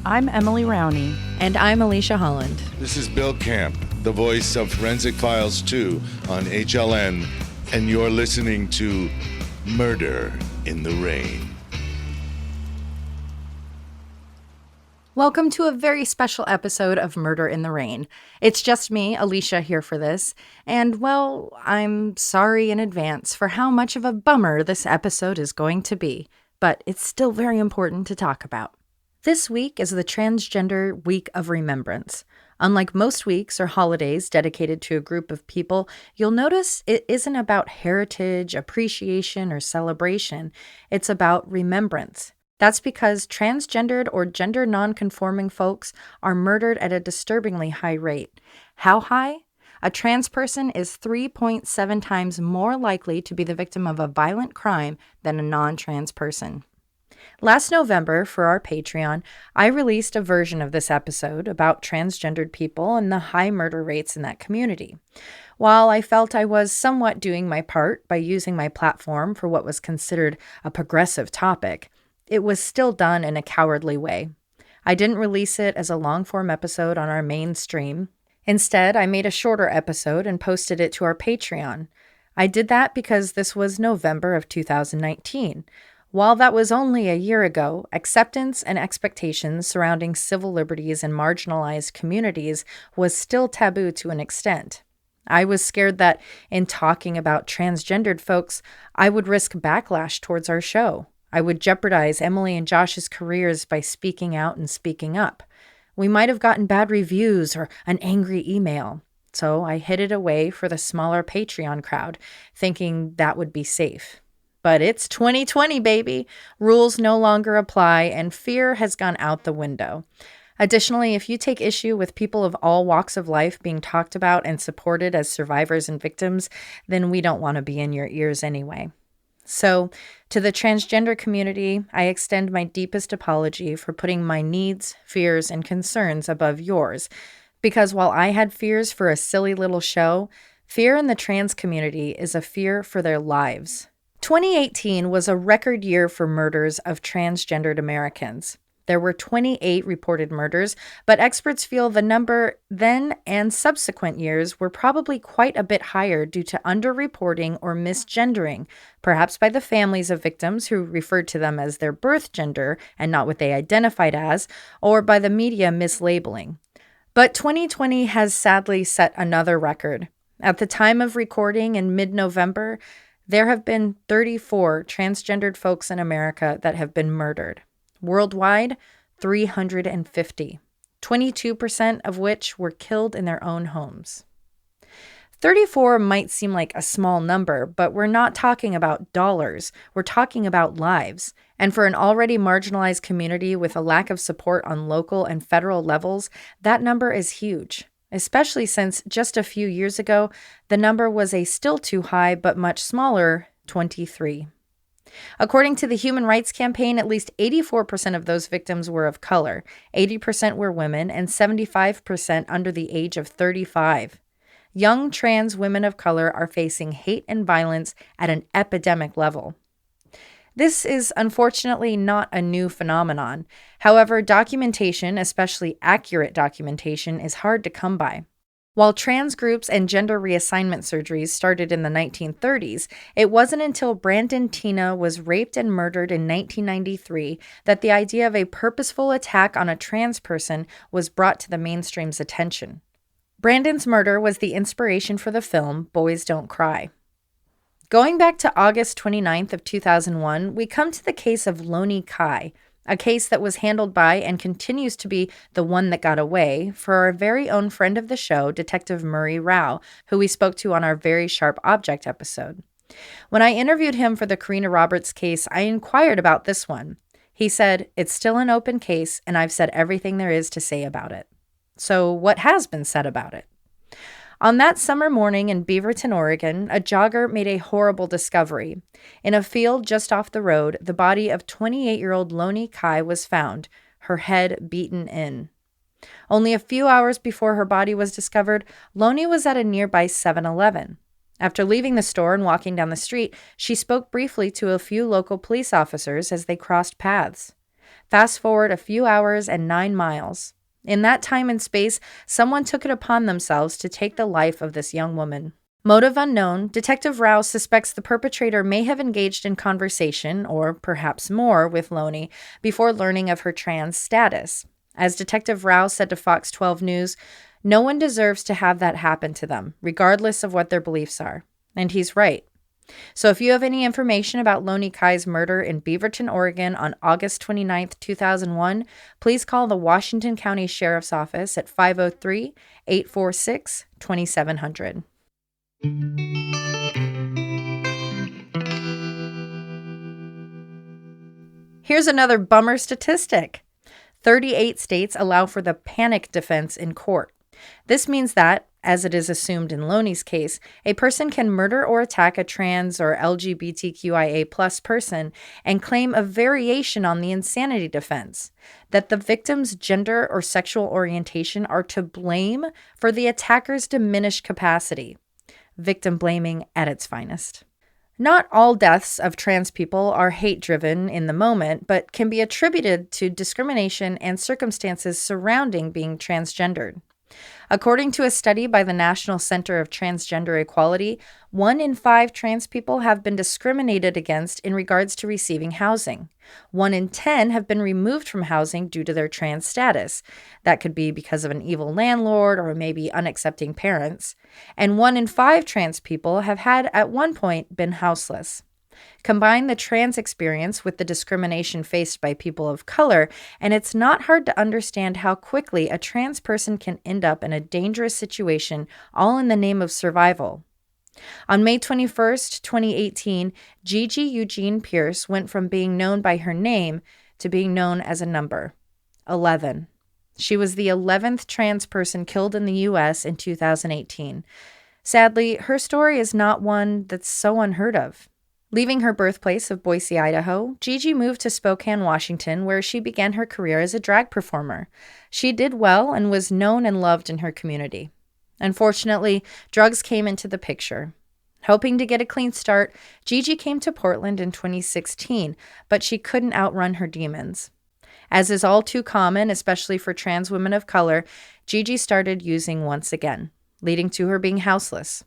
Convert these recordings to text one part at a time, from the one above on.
I'm Emily Rowney. And I'm Alisha Holland. This is Bill Camp, the voice of Forensic Files 2 on HLN, and you're listening to Murder in the Rain. Welcome to a very special episode of Murder in the Rain. It's just me, Alisha, here for this, and well, I'm sorry in advance for how much of a bummer this episode is going to be, but it's still very important to talk about. This week is the Transgender Week of Remembrance. Unlike most weeks or holidays dedicated to a group of people, you'll notice it isn't about heritage, appreciation, or celebration. It's about remembrance. That's because transgendered or gender nonconforming folks are murdered at a disturbingly high rate. How high? A trans person is 3.7 times more likely to be the victim of a violent crime than a non-trans person. Last November, for our Patreon, I released a version of this episode about transgendered people and the high murder rates in that community. While I felt I was somewhat doing my part by using my platform for what was considered a progressive topic, it was still done in a cowardly way. I didn't release it as a long-form episode on our main stream. Instead, I made a shorter episode and posted it to our Patreon. I did that because this was November of 2019. While that was only a year ago, acceptance and expectations surrounding civil liberties in marginalized communities was still taboo to an extent. I was scared that in talking about transgendered folks, I would risk backlash towards our show. I would jeopardize Emily and Josh's careers by speaking out and speaking up. We might have gotten bad reviews or an angry email. So I hid it away for the smaller Patreon crowd, thinking that would be safe. But it's 2020, baby. Rules no longer apply, and fear has gone out the window. Additionally, if you take issue with people of all walks of life being talked about and supported as survivors and victims, then we don't want to be in your ears anyway. So, to the transgender community, I extend my deepest apology for putting my needs, fears, and concerns above yours. Because while I had fears for a silly little show, fear in the trans community is a fear for their lives. 2018 was a record year for murders of transgendered Americans. There were 28 reported murders, but experts feel the number then and subsequent years were probably quite a bit higher due to underreporting or misgendering, perhaps by the families of victims who referred to them as their birth gender and not what they identified as, or by the media mislabeling. But 2020 has sadly set another record. At the time of recording in mid-November, there have been 34 transgendered folks in America that have been murdered. Worldwide, 350, 22% of which were killed in their own homes. 34 might seem like a small number, but we're not talking about dollars. We're talking about lives. And for an already marginalized community with a lack of support on local and federal levels, that number is huge. Especially since just a few years ago, the number was a still too high but much smaller 23. According to the Human Rights Campaign, at least 84% of those victims were of color, 80% were women, and 75% under the age of 35. Young trans women of color are facing hate and violence at an epidemic level. This is unfortunately not a new phenomenon. However, documentation, especially accurate documentation, is hard to come by. While trans groups and gender reassignment surgeries started in the 1930s, it wasn't until Brandon Teena was raped and murdered in 1993 that the idea of a purposeful attack on a trans person was brought to the mainstream's attention. Brandon's murder was the inspiration for the film Boys Don't Cry. Going back to August 29th of 2001, we come to the case of Lonnie Kai, a case that was handled by and continues to be the one that got away for our very own friend of the show, Detective Murray Rao, who we spoke to on our Very Sharp Object episode. When I interviewed him for the Karina Roberts case, I inquired about this one. He said, "It's still an open case, and I've said everything there is to say about it." So what has been said about it? On that summer morning in Beaverton, Oregon, a jogger made a horrible discovery. In a field just off the road, the body of 28-year-old Lonnie Kai was found, her head beaten in. Only a few hours before her body was discovered, Lonnie was at a nearby 7-Eleven. After leaving the store and walking down the street, she spoke briefly to a few local police officers as they crossed paths. Fast forward a few hours and 9 miles. In that time and space, someone took it upon themselves to take the life of this young woman. Motive unknown, Detective Rao suspects the perpetrator may have engaged in conversation, or perhaps more, with Loney before learning of her trans status. As Detective Rao said to Fox 12 News, "No one deserves to have that happen to them, regardless of what their beliefs are." And he's right. So if you have any information about Loney Kai's murder in Beaverton, Oregon on August 29th, 2001, please call the Washington County Sheriff's Office at 503-846-2700. Here's another bummer statistic. 38 states allow for the panic defense in court. This means that, as it is assumed in Loney's case, a person can murder or attack a trans or LGBTQIA+ person and claim a variation on the insanity defense, that the victim's gender or sexual orientation are to blame for the attacker's diminished capacity. Victim blaming at its finest. Not all deaths of trans people are hate-driven in the moment, but can be attributed to discrimination and circumstances surrounding being transgendered. According to a study by the National Center of Transgender Equality, 1 in 5 trans people have been discriminated against in regards to receiving housing. 1 in 10 have been removed from housing due to their trans status. That could be because of an evil landlord or maybe unaccepting parents. And 1 in 5 trans people have had at one point been houseless. Combine the trans experience with the discrimination faced by people of color, and it's not hard to understand how quickly a trans person can end up in a dangerous situation, all in the name of survival. On May 21st, 2018, Gigi Eugene Pierce went from being known by her name to being known as a number, 11. She was the 11th trans person killed in the U.S. in 2018. Sadly, her story is not one that's so unheard of. Leaving her birthplace of Boise, Idaho, Gigi moved to Spokane, Washington, where she began her career as a drag performer. She did well and was known and loved in her community. Unfortunately, drugs came into the picture. Hoping to get a clean start, Gigi came to Portland in 2016, but she couldn't outrun her demons. As is all too common, especially for trans women of color, Gigi started using once again, leading to her being houseless.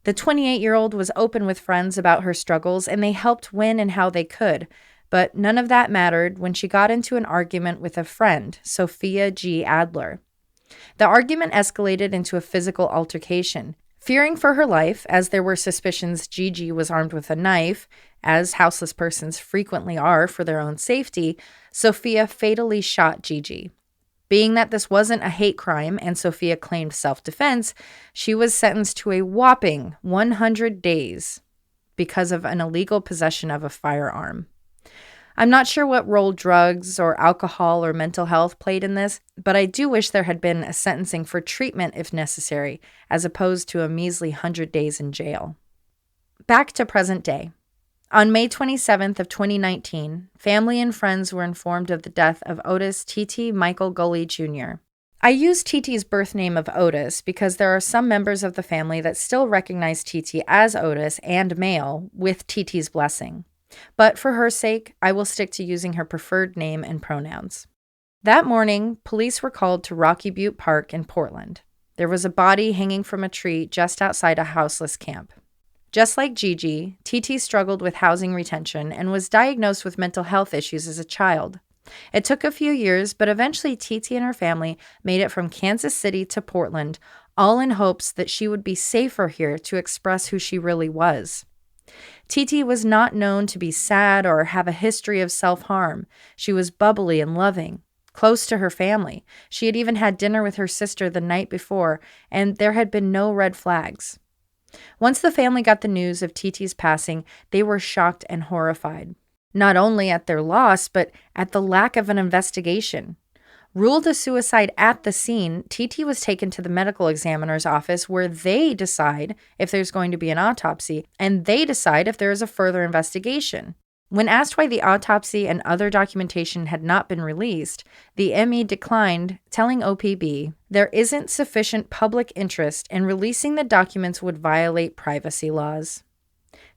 The 28-year-old was open with friends about her struggles, and they helped when and how they could. But none of that mattered when she got into an argument with a friend, Sophia G. Adler. The argument escalated into a physical altercation. Fearing for her life, as there were suspicions Gigi was armed with a knife, as houseless persons frequently are for their own safety, Sophia fatally shot Gigi. Being that this wasn't a hate crime and Sophia claimed self-defense, she was sentenced to a whopping 100 days because of an illegal possession of a firearm. I'm not sure what role drugs or alcohol or mental health played in this, but I do wish there had been a sentencing for treatment if necessary, as opposed to a measly 100 days in jail. Back to present day. On May 27th of 2019, family and friends were informed of the death of Otis TT Michael Goalie Jr. I use TT's birth name of Otis because there are some members of the family that still recognize TT as Otis and male with TT's blessing. But for her sake, I will stick to using her preferred name and pronouns. That morning, police were called to Rocky Butte Park in Portland. There was a body hanging from a tree just outside a houseless camp. Just like Gigi, TT struggled with housing retention and was diagnosed with mental health issues as a child. It took a few years, but eventually TT and her family made it from Kansas City to Portland, all in hopes that she would be safer here to express who she really was. TT was not known to be sad or have a history of self-harm. She was bubbly and loving, close to her family. She had even had dinner with her sister the night before, and there had been no red flags. Once the family got the news of TT's passing, they were shocked and horrified, not only at their loss, but at the lack of an investigation. Ruled a suicide at the scene, TT was taken to the medical examiner's office where they decide if there's going to be an autopsy, and they decide if there is a further investigation. When asked why the autopsy and other documentation had not been released, the ME declined, telling OPB, "There isn't sufficient public interest, and releasing the documents would violate privacy laws."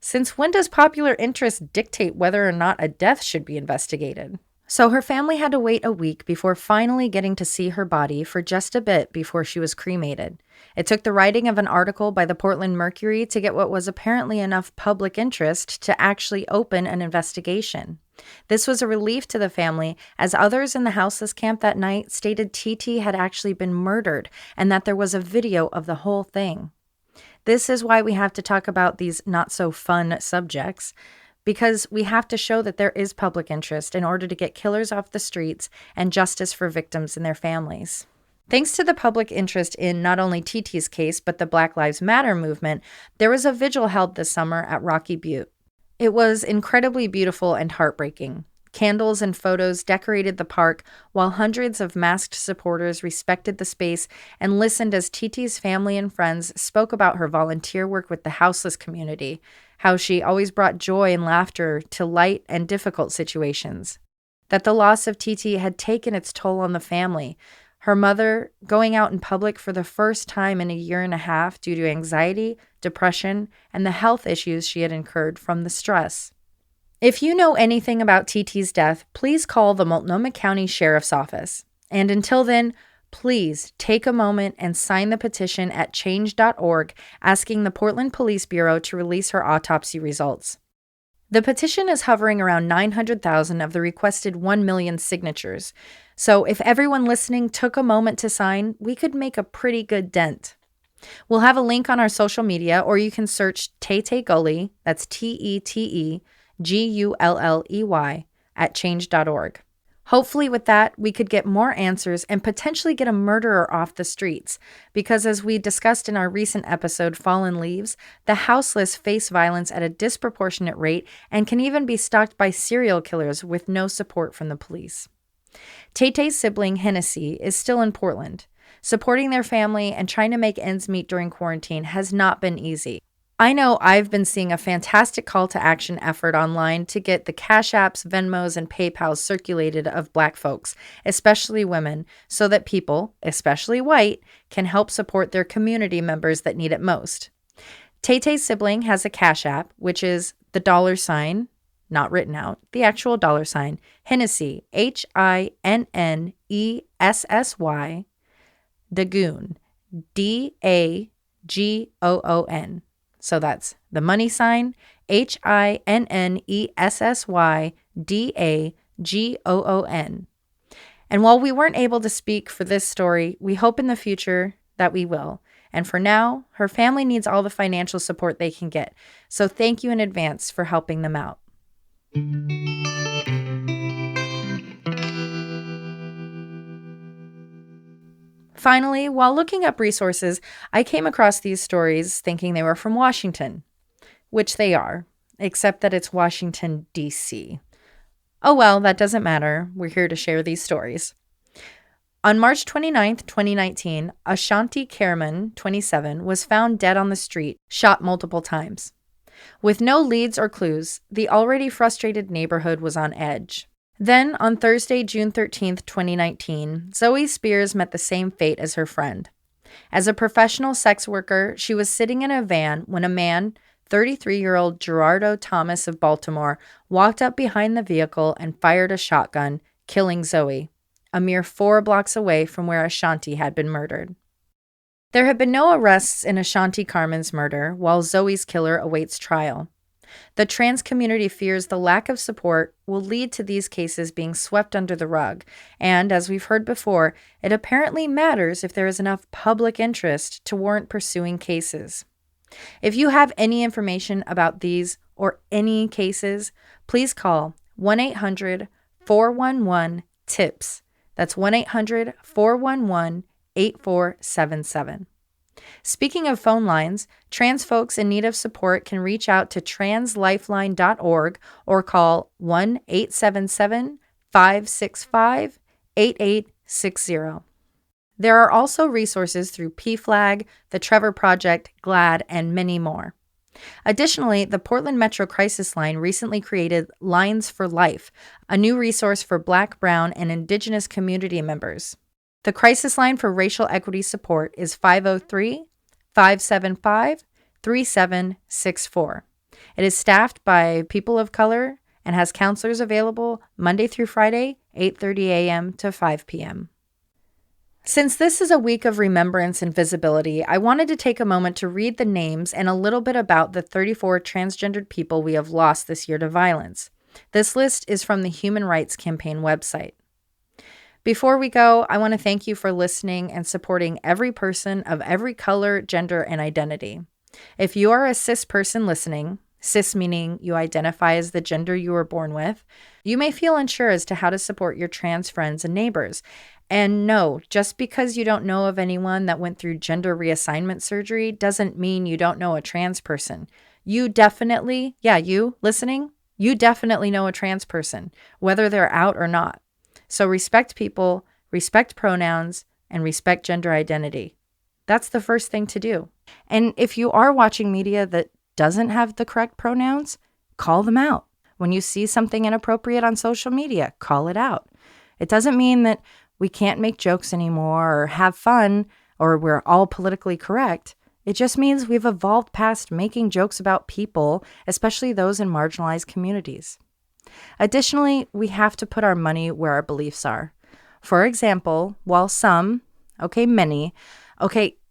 Since when does popular interest dictate whether or not a death should be investigated? So her family had to wait a week before finally getting to see her body for just a bit before she was cremated. It took the writing of an article by the Portland Mercury to get what was apparently enough public interest to actually open an investigation. This was a relief to the family, as others in the houseless camp that night stated TT had actually been murdered and that there was a video of the whole thing. This is why we have to talk about these not-so-fun subjects, because we have to show that there is public interest in order to get killers off the streets and justice for victims and their families. Thanks to the public interest in not only TT's case, but the Black Lives Matter movement, there was a vigil held this summer at Rocky Butte. It was incredibly beautiful and heartbreaking. Candles and photos decorated the park, while hundreds of masked supporters respected the space and listened as TT's family and friends spoke about her volunteer work with the houseless community, how she always brought joy and laughter to light and difficult situations, that the loss of TT had taken its toll on the family, her mother going out in public for the first time in a year and a half due to anxiety, depression, and the health issues she had incurred from the stress. If you know anything about TT's death, please call the Multnomah County Sheriff's Office. And until then, please take a moment and sign the petition at change.org asking the Portland Police Bureau to release her autopsy results. The petition is hovering around 900,000 of the requested 1 million signatures. So if everyone listening took a moment to sign, we could make a pretty good dent. We'll have a link on our social media, or you can search Goalie, that's TETEGULLEY, at change.org. Hopefully with that, we could get more answers and potentially get a murderer off the streets, because as we discussed in our recent episode, Fallen Leaves, the houseless face violence at a disproportionate rate and can even be stalked by serial killers with no support from the police. Tay-Tay's sibling, Hennessy, is still in Portland. Supporting their family and trying to make ends meet during quarantine has not been easy. I know I've been seeing a fantastic call to action effort online to get the Cash Apps, Venmos, and PayPals circulated of Black folks, especially women, so that people, especially white, can help support their community members that need it most. Tay-Tay's sibling has a Cash App, which is the $, not written out, the actual $, Hennessy, HINNESSY, Dagoon, DAGOON. So that's the money sign, HINNESSYDAGOON. And while we weren't able to speak for this story, we hope in the future that we will. And for now, her family needs all the financial support they can get. So thank you in advance for helping them out. Finally, while looking up resources, I came across these stories thinking they were from Washington, which they are, except that it's Washington, D.C. Oh well, that doesn't matter. We're here to share these stories. On March 29th, 2019, Ashanti Kerman, 27, was found dead on the street, shot multiple times. With no leads or clues, the already frustrated neighborhood was on edge. Then, on Thursday, June 13th, 2019, Zoe Spears met the same fate as her friend. As a professional sex worker, she was sitting in a van when a man, 33-year-old Gerardo Thomas of Baltimore, walked up behind the vehicle and fired a shotgun, killing Zoe, a mere 4 blocks away from where Ashanti had been murdered. There have been no arrests in Ashanti Carmen's murder, while Zoe's killer awaits trial. The trans community fears the lack of support will lead to these cases being swept under the rug, and as we've heard before, it apparently matters if there is enough public interest to warrant pursuing cases. If you have any information about these or any cases, please call 1-800-411-TIPS. That's 1-800-411-8477. Speaking of phone lines, trans folks in need of support can reach out to translifeline.org or call 1-877-565-8860. There are also resources through PFLAG, the Trevor Project, GLAAD, and many more. Additionally, the Portland Metro Crisis Line recently created Lines for Life, a new resource for Black, Brown, and Indigenous community members. The crisis line for racial equity support is 503-575-3764. It is staffed by people of color and has counselors available Monday through Friday, 8:30 a.m. to 5 p.m. Since this is a week of remembrance and visibility, I wanted to take a moment to read the names and a little bit about the 34 transgendered people we have lost this year to violence. This list is from the Human Rights Campaign website. Before we go, I want to thank you for listening and supporting every person of every color, gender, and identity. If you are a cis person listening, cis meaning you identify as the gender you were born with, you may feel unsure as to how to support your trans friends and neighbors. And no, just because you don't know of anyone that went through gender reassignment surgery doesn't mean you don't know a trans person. You definitely, you listening, you definitely know a trans person, whether they're out or not. So respect people, respect pronouns, and respect gender identity. That's the first thing to do. And if you are watching media that doesn't have the correct pronouns, call them out. When you see something inappropriate on social media, call it out. It doesn't mean that we can't make jokes anymore or have fun or we're all politically correct. It just means we've evolved past making jokes about people, especially those in marginalized communities. Additionally, we have to put our money where our beliefs are. For example, while some, many,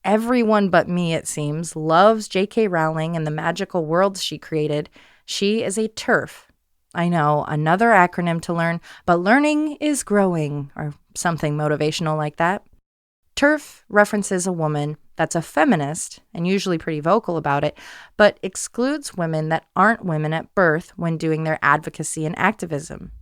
everyone but me, it seems, loves J.K. Rowling and the magical worlds she created, she is a TERF. I know, another acronym to learn, but learning is growing, or something motivational like that. TERF references a woman that's a feminist, and usually pretty vocal about it, but excludes women that aren't women at birth when doing their advocacy and activism.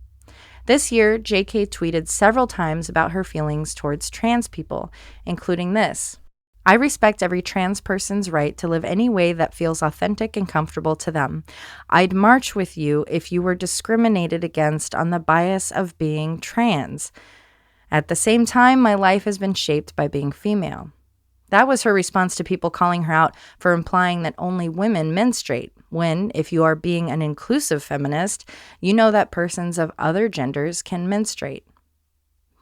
This year, JK tweeted several times about her feelings towards trans people, including this: I respect every trans person's right to live any way that feels authentic and comfortable to them. I'd march with you if you were discriminated against on the bias of being trans. At the same time, my life has been shaped by being female. That was her response to people calling her out for implying that only women menstruate, when, if you are being an inclusive feminist, you know that persons of other genders can menstruate.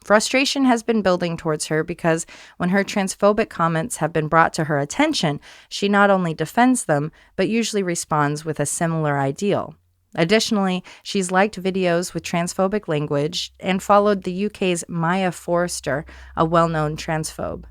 Frustration has been building towards her because when her transphobic comments have been brought to her attention, she not only defends them, but usually responds with a similar ideal. Additionally, she's liked videos with transphobic language and followed the UK's Maya Forrester, a well-known transphobe.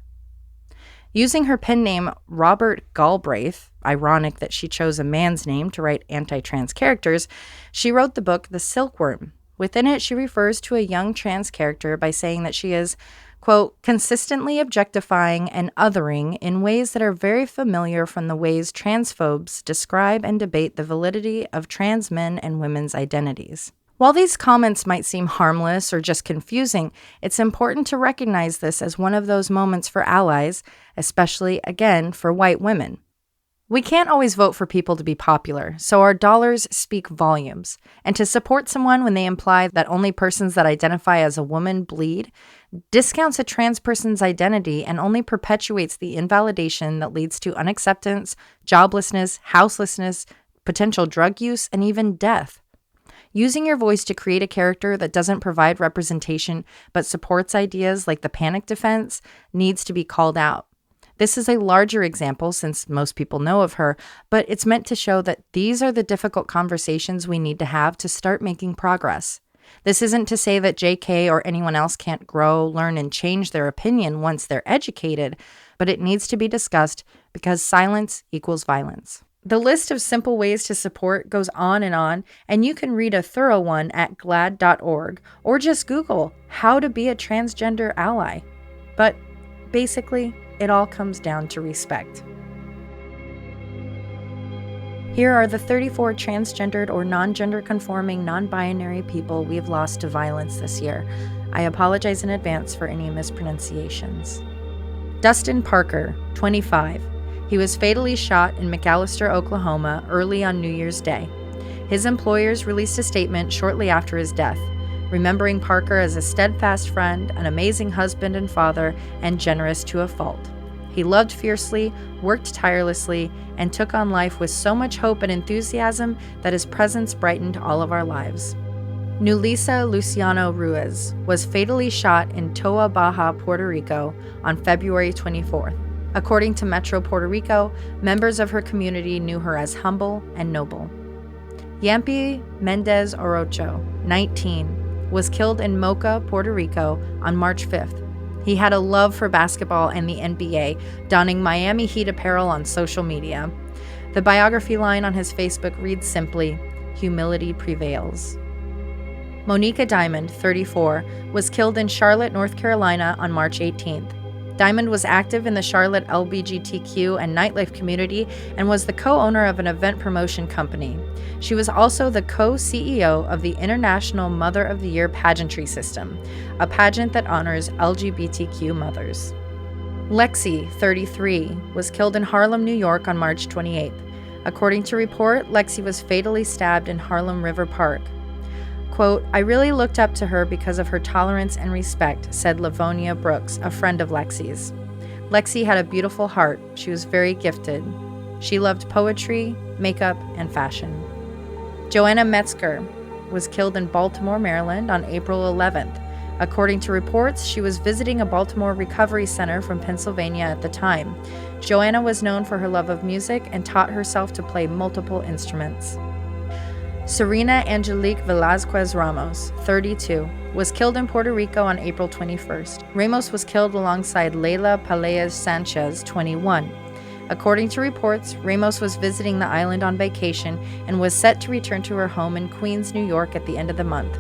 Using her pen name Robert Galbraith, ironic that she chose a man's name to write anti-trans characters, she wrote the book The Silkworm. Within it, she refers to a young trans character by saying that she is, quote, consistently objectifying and othering in ways that are very familiar from the ways transphobes describe and debate the validity of trans men and women's identities. While these comments might seem harmless or just confusing, it's important to recognize this as one of those moments for allies, especially, again, for white women. We can't always vote for people to be popular, so our dollars speak volumes. And to support someone when they imply that only persons that identify as a woman bleed discounts a trans person's identity and only perpetuates the invalidation that leads to unacceptance, joblessness, houselessness, potential drug use, and even death. Using your voice to create a character that doesn't provide representation but supports ideas like the panic defense needs to be called out. This is a larger example since most people know of her, but it's meant to show that these are the difficult conversations we need to have to start making progress. This isn't to say that JK or anyone else can't grow, learn, and change their opinion once they're educated, but it needs to be discussed because silence equals violence. The list of simple ways to support goes on, and you can read a thorough one at glad.org or just Google how to be a transgender ally. But basically, it all comes down to respect. Here are the 34 transgendered or non-gender conforming, non-binary people we have lost to violence this year. I apologize in advance for any mispronunciations. Dustin Parker, 25. He was fatally shot in McAlester, Oklahoma, early on New Year's Day. His employers released a statement shortly after his death, remembering Parker as a steadfast friend, an amazing husband and father, and generous to a fault. He loved fiercely, worked tirelessly, and took on life with so much hope and enthusiasm that his presence brightened all of our lives. Nulisa Luciano Ruiz was fatally shot in Toa Baja, Puerto Rico on February 24th. According to Metro Puerto Rico, members of her community knew her as humble and noble. Yampi Mendez Orocho, 19, was killed in Moca, Puerto Rico on March 5th. He had a love for basketball and the NBA, donning Miami Heat apparel on social media. The biography line on his Facebook reads simply, "Humility prevails." Monica Diamond, 34, was killed in Charlotte, North Carolina on March 18th. Diamond was active in the Charlotte LGBTQ and nightlife community and was the co-owner of an event promotion company. She was also the co-CEO of the International Mother of the Year Pageantry System, a pageant that honors LGBTQ mothers. Lexi, 33, was killed in Harlem, New York on March 28th. According to report, Lexi was fatally stabbed in Harlem River Park. Quote, "I really looked up to her because of her tolerance and respect," said Lavonia Brooks, a friend of Lexi's. Lexi had a beautiful heart. She was very gifted. She loved poetry, makeup, and fashion. Joanna Metzger was killed in Baltimore, Maryland on April 11th. According to reports, she was visiting a Baltimore recovery center from Pennsylvania at the time. Joanna was known for her love of music and taught herself to play multiple instruments. Serena Angelique Velazquez Ramos, 32, was killed in Puerto Rico on April 21st. Ramos was killed alongside Leila Pelaez Sanchez, 21. According to reports, Ramos was visiting the island on vacation and was set to return to her home in Queens, New York at the end of the month.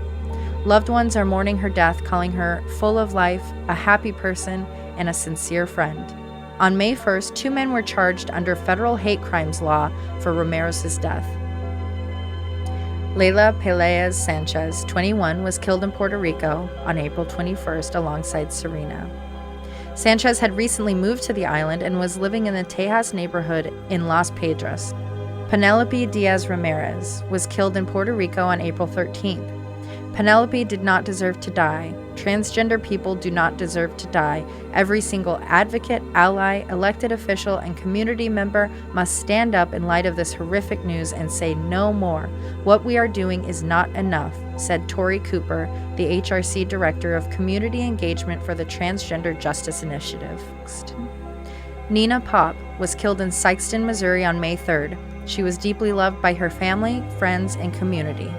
Loved ones are mourning her death, calling her full of life, a happy person, and a sincere friend. On May 1st, 2 men were charged under federal hate crimes law for Ramos' death. Leila Pelaez Sanchez, 21, was killed in Puerto Rico on April 21st alongside Serena. Sanchez had recently moved to the island and was living in the Tejas neighborhood in Las Pedras. Penelope Diaz Ramirez was killed in Puerto Rico on April 13th. Penelope did not deserve to die. Transgender people do not deserve to die. Every single advocate, ally, elected official, and community member must stand up in light of this horrific news and say no more. What we are doing is not enough, said Tori Cooper, the HRC Director of Community Engagement for the Transgender Justice Initiative. Nina Pop was killed in Sikeston, Missouri on May 3rd. She was deeply loved by her family, friends, and community.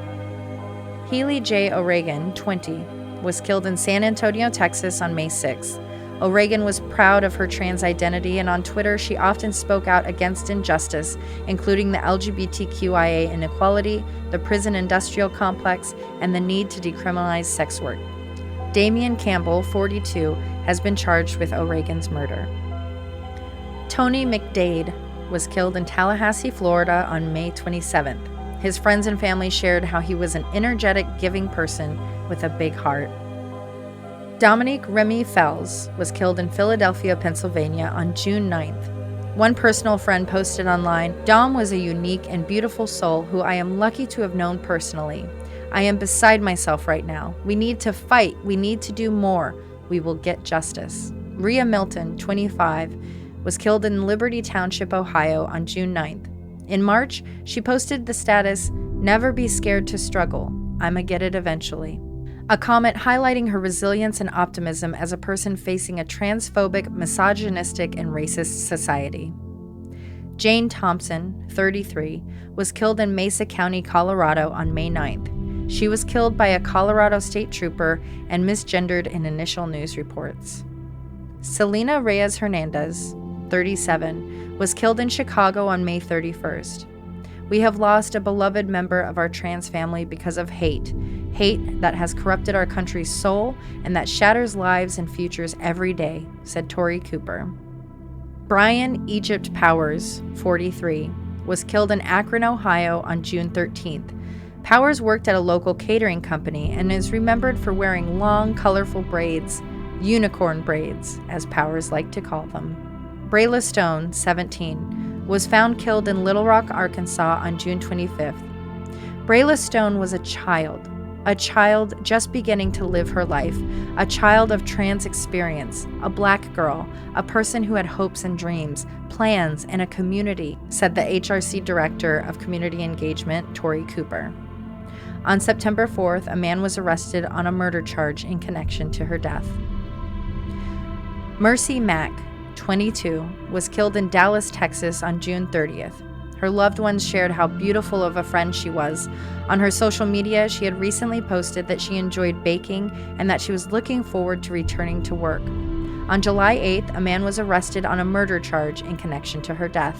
Healy J. O'Regan, 20, was killed in San Antonio, Texas on May 6. O'Regan was proud of her trans identity, and on Twitter she often spoke out against injustice, including the LGBTQIA inequality, the prison industrial complex, and the need to decriminalize sex work. Damian Campbell, 42, has been charged with O'Regan's murder. Tony McDade was killed in Tallahassee, Florida on May 27th. His friends and family shared how he was an energetic, giving person with a big heart. Dominique Remy Fells was killed in Philadelphia, Pennsylvania on June 9th. One personal friend posted online, "Dom was a unique and beautiful soul who I am lucky to have known personally. I am beside myself right now. We need to fight. We need to do more. We will get justice." Rhea Milton, 25, was killed in Liberty Township, Ohio on June 9th. In March, she posted the status, "Never be scared to struggle. I'ma get it eventually." A comment highlighting her resilience and optimism as a person facing a transphobic, misogynistic, and racist society. Jane Thompson, 33, was killed in Mesa County, Colorado on May 9th. She was killed by a Colorado state trooper and misgendered in initial news reports. Selena Reyes Hernandez, 37, was killed in Chicago on May 31st. We have lost a beloved member of our trans family because of hate that has corrupted our country's soul and that shatters lives and futures every day, said Tori Cooper. Brian Egypt Powers, 43, was killed in Akron, Ohio on June 13th. Powers worked at a local catering company and is remembered for wearing long, colorful braids, unicorn braids, as Powers liked to call them. Brayla Stone, 17, was found killed in Little Rock, Arkansas on June 25th. Brayla Stone was a child just beginning to live her life, a child of trans experience, a black girl, a person who had hopes and dreams, plans, and a community, said the HRC Director of Community Engagement, Tori Cooper. On September 4th, a man was arrested on a murder charge in connection to her death. Mercy Mack, 22, was killed in Dallas, Texas on June 30th. Her loved ones shared how beautiful of a friend she was. On her social media, she had recently posted that she enjoyed baking and that she was looking forward to returning to work. On July 8th, a man was arrested on a murder charge in connection to her death.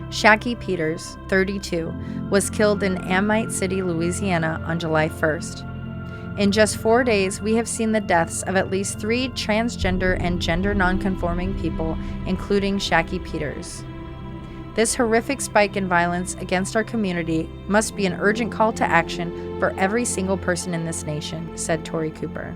Shaki Peters, 32, was killed in Amite City, Louisiana on July 1st. In just 4 days, we have seen the deaths of at least 3 transgender and gender nonconforming people, including Shaki Peters. This horrific spike in violence against our community must be an urgent call to action for every single person in this nation, said Tori Cooper.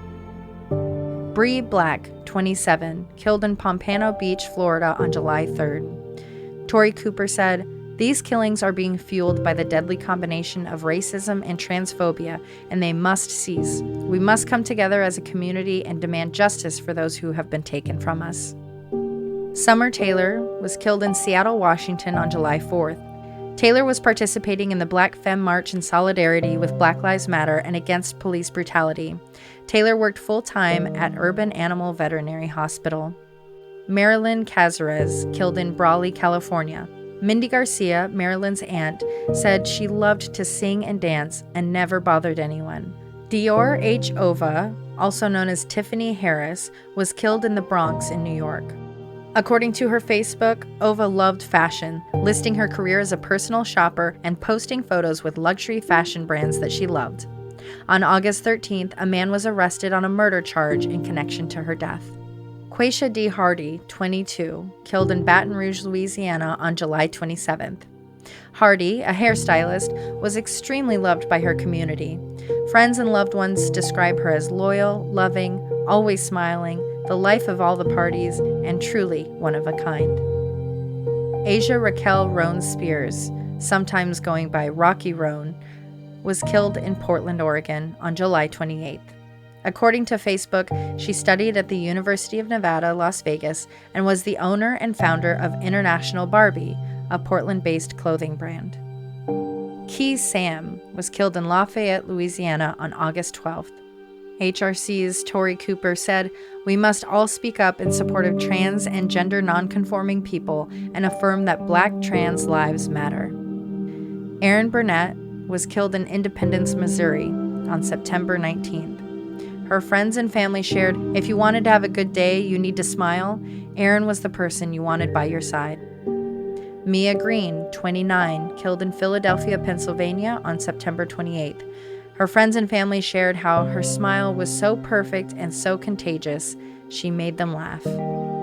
Bree Black, 27, killed in Pompano Beach, Florida on July 3rd. Tori Cooper said, "These killings are being fueled by the deadly combination of racism and transphobia, and they must cease. We must come together as a community and demand justice for those who have been taken from us." Summer Taylor was killed in Seattle, Washington on July 4th. Taylor was participating in the Black Femme March in solidarity with Black Lives Matter and against police brutality. Taylor worked full-time at Urban Animal Veterinary Hospital. Marilyn Cazarez, killed in Brawley, California. Mindy Garcia, Marilyn's aunt, said she loved to sing and dance and never bothered anyone. Dior H. Ova, also known as Tiffany Harris, was killed in the Bronx in New York. According to her Facebook, Ova loved fashion, listing her career as a personal shopper and posting photos with luxury fashion brands that she loved. On August 13th, a man was arrested on a murder charge in connection to her death. Quaisha D. Hardy, 22, killed in Baton Rouge, Louisiana on July 27th. Hardy, a hairstylist, was extremely loved by her community. Friends and loved ones describe her as loyal, loving, always smiling, the life of all the parties, and truly one of a kind. Asia Raquel Rhone Spears, sometimes going by Rocky Rhone, was killed in Portland, Oregon on July 28th. According to Facebook, she studied at the University of Nevada, Las Vegas, and was the owner and founder of International Barbie, a Portland-based clothing brand. Key Sam was killed in Lafayette, Louisiana on August 12th. HRC's Tori Cooper said, "We must all speak up in support of trans and gender nonconforming people and affirm that Black trans lives matter." Erin Burnett was killed in Independence, Missouri on September 19th. Her friends and family shared, "If you wanted to have a good day, you need to smile. Erin was the person you wanted by your side." Mia Green, 29, killed in Philadelphia, Pennsylvania on September 28th. Her friends and family shared how her smile was so perfect and so contagious, she made them laugh.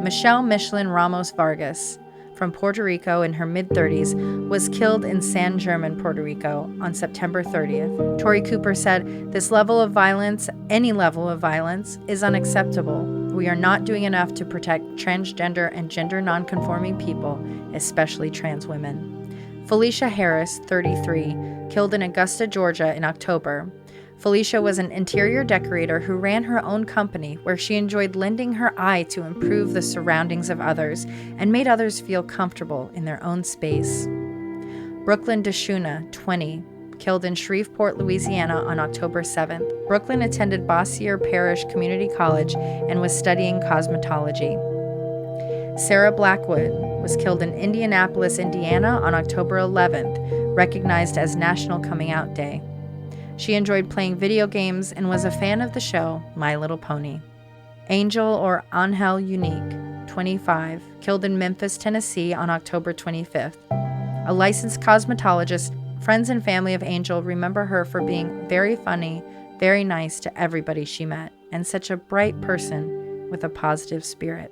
Michelin Ramos Vargas, from Puerto Rico in her mid-30s, was killed in San German, Puerto Rico on September 30th. Tori Cooper said, "This level of violence, any level of violence, is unacceptable. We are not doing enough to protect transgender and gender nonconforming people, especially trans women." Felicia Harris, 33, killed in Augusta, Georgia in October. Felicia was an interior decorator who ran her own company where she enjoyed lending her eye to improve the surroundings of others and made others feel comfortable in their own space. Brooklyn Deshuna, 20, killed in Shreveport, Louisiana on October 7th. Brooklyn attended Bossier Parish Community College and was studying cosmetology. Sarah Blackwood was killed in Indianapolis, Indiana on October 11th, recognized as National Coming Out Day. She enjoyed playing video games and was a fan of the show My Little Pony. Angel or Angel Unique, 25, killed in Memphis, Tennessee on October 25th. A licensed cosmetologist, friends and family of Angel remember her for being very funny, very nice to everybody she met, and such a bright person with a positive spirit.